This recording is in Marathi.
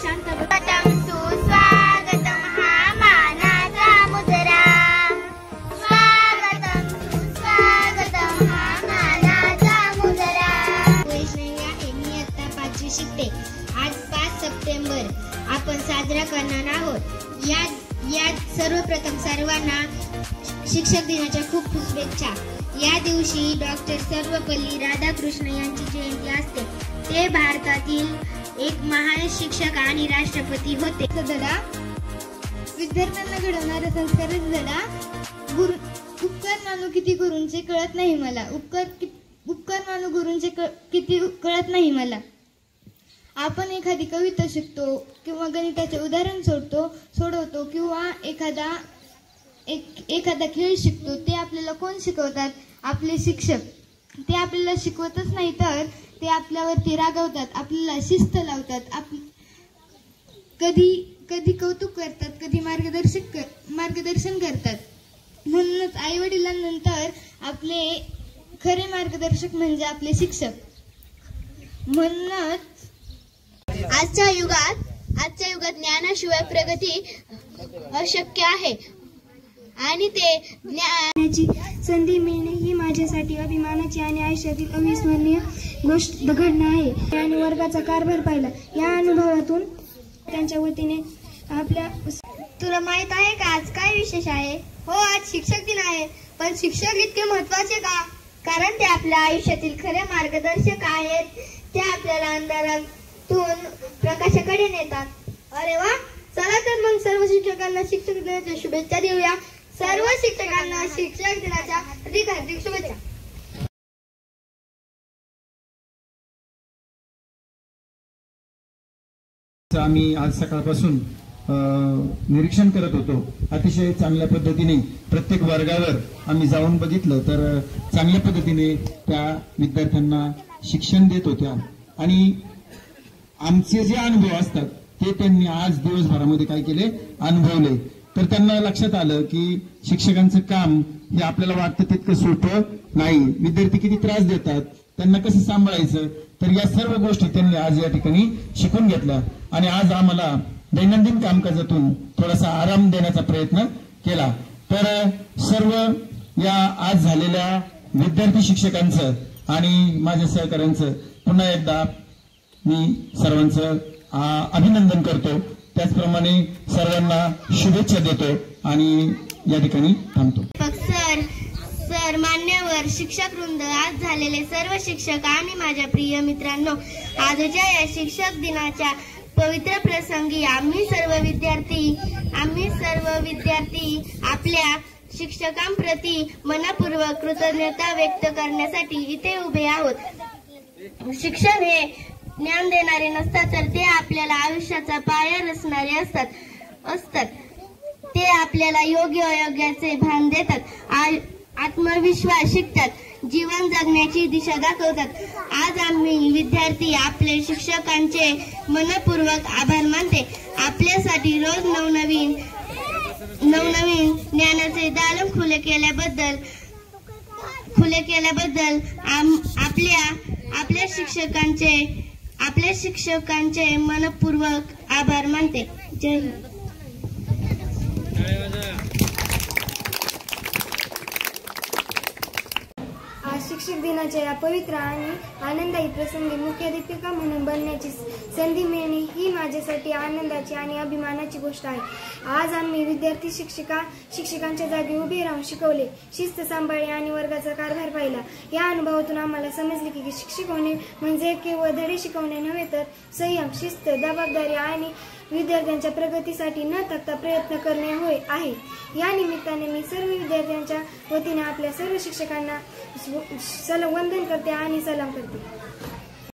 शांत सुस्वागतम हा मानाचा मुजरा, स्वागतम सुस्वागतम हा मानाचा मुजरा. वैष्णवी आहे, मी आता 5वी शिकते. आज 5 सप्टेंबर आपण साजरा करणार आहोत. यात सर्वप्रथम सर्वांना शिक्षक दिनाच्या खूप खूप शुभेच्छा. या दिवशी डॉक्टर सर्वपल्ली राधाकृष्ण यांची जयंती असते. ते भारतातील एक महान शिक्षक आणि राष्ट्रपती होते. धडा विद्यार्थ्यांना घडवणारा संस्कारच धडा. उपकार मानू किती गुरूंचे कळत नाही मला. उपकार मानू गुरूंचे किती कळत नाही मला. आपण एखादी कविता शिकतो किंवा गणिताचे उदाहरण सोडवतो किंवा एखादा खेळ शिकतो, ते आपल्याला कोण शिकवतात? आपले शिक्षक. ते आपल्याला शिकवतच नाही तर ते आपल्यावरती रागवतात, आपल्याला शिस्त लावतात, कधी कौतुक करतात, कधी मार्गदर्शन करतात. म्हणूनच आई वडिलांनंतर आपले खरे मार्गदर्शक म्हणजे आपले शिक्षक. म्हणूनच आजच्या युगात ज्ञानाशिवाय प्रगती अशक्य आहे आणि ते ज्ञानाची संधी मिळणे ही माझ्यासाठी अभिमानाची आणि आयुष्यातील अविस्मरणीय गोष्ट घडणं आहे. आणि वर्गाचा कारभार पाहिला. या अनुभवातून त्यांच्या वतीने आपल्या. तुला माहित आहे का आज काय विशेष आहे? हो, आज शिक्षक दिन आहे. पण शिक्षक इतके महत्वाचे का? कारण ते आपल्या आयुष्यातील खरे मार्गदर्शक आहेत. ते आपल्याला अंधारातून प्रकाशाकडे नेतात. अरे वा, चला तर मग सर्व शिक्षकांना शिक्षक दिनाच्या शुभेच्छा देऊया. सर्व शिक्षकांना शिक्षक दिनाच्या हार्दिक शुभेच्छा. आम्ही आज सकाळपासून निरीक्षण करत होतो. अतिशय चांगल्या पद्धतीने प्रत्येक वर्गावर आम्ही जाऊन बघितलं तर चांगल्या पद्धतीने त्या विद्यार्थ्यांना शिक्षण देत होत्या आणि आमचे जे अनुभव असतात ते त्यांनी आज दिवसभरामध्ये काय केले, अनुभवले. तर त्यांना लक्षात आलं की शिक्षकांचं काम हे आपल्याला वाटतं तितकं सोपं नाही. विद्यार्थी किती त्रास देतात, त्यांना कसं सांभाळायचं, तर या सर्व गोष्टी त्यांनी आज या ठिकाणी शिकून घेतल्या. आणि आज आम्हाला दैनंदिन कामकाजातून थोडासा आराम देण्याचा प्रयत्न केला. तर सर्व या आज झालेल्या विद्यार्थी शिक्षकांचं आणि माझ्या सहकाऱ्यांचं पुन्हा एकदा मी सर्वांचं अभिनंदन करतो. त्याचप्रमाणे सर्वांना शुभेच्छा देतो आणि या ठिकाणी थांबतो. सर, मान्यवर शिक्षक वृंद, आज झालेले सर्व शिक्षक आणि माझ्या प्रिय मित्रांनो, आजच्या या शिक्षक दिनाच्या पवित्र प्रसंगी आम्ही सर्व विद्यार्थी आपल्या शिक्षकांप्रती मनपूर्वक कृतज्ञता व्यक्त करण्यासाठी इथे उभे आहोत. शिक्षण हे ज्ञान देणारे नसतात, तर ते आपल्याला आयुष्याचा पाया रचणारे असतात. ते आपल्याला योग्य अयोग्याचे भान देतात, आत्मविश्वास शिकतात, जीवन जगण्याची दिशा दाखवतात. आज आम्ही विद्यार्थी आपले शिक्षकांचे मनपूर्वक आभार मानते. आपल्यासाठी रोज नवनवीन ज्ञानाचे दालन खुले केल्याबद्दल आपल्या शिक्षकांचे मनपूर्वक आभार मानते. जय हिंद. शिक्षक दिनाच्या या पवित्र आणि आनंदायी प्रसंगी मुख्याध्यापिका म्हणून बनण्याची संधी मिळणे ही माझ्यासाठी आनंदाची आणि अभिमानाची गोष्ट आहे. आज आम्ही विद्यार्थी शिक्षकांच्या जागी उभे राहून शिकवले, शिस्त सांभाळली आणि वर्गाचा कारभार पाहिला. या अनुभवातून आम्हाला समजले की शिक्षक होणे म्हणजे केवळ धडे शिकवणे नव्हे, तर संयम, शिस्त, जबाबदारी आणि विद्यार्थ्यांच्या प्रगतीसाठी न थकता प्रयत्न करणे होय आहे. या निमित्ताने मी सर्व विद्यार्थ्यांच्या वतीने आपल्या सर्व शिक्षकांना वंदन करते आणि सलाम करते.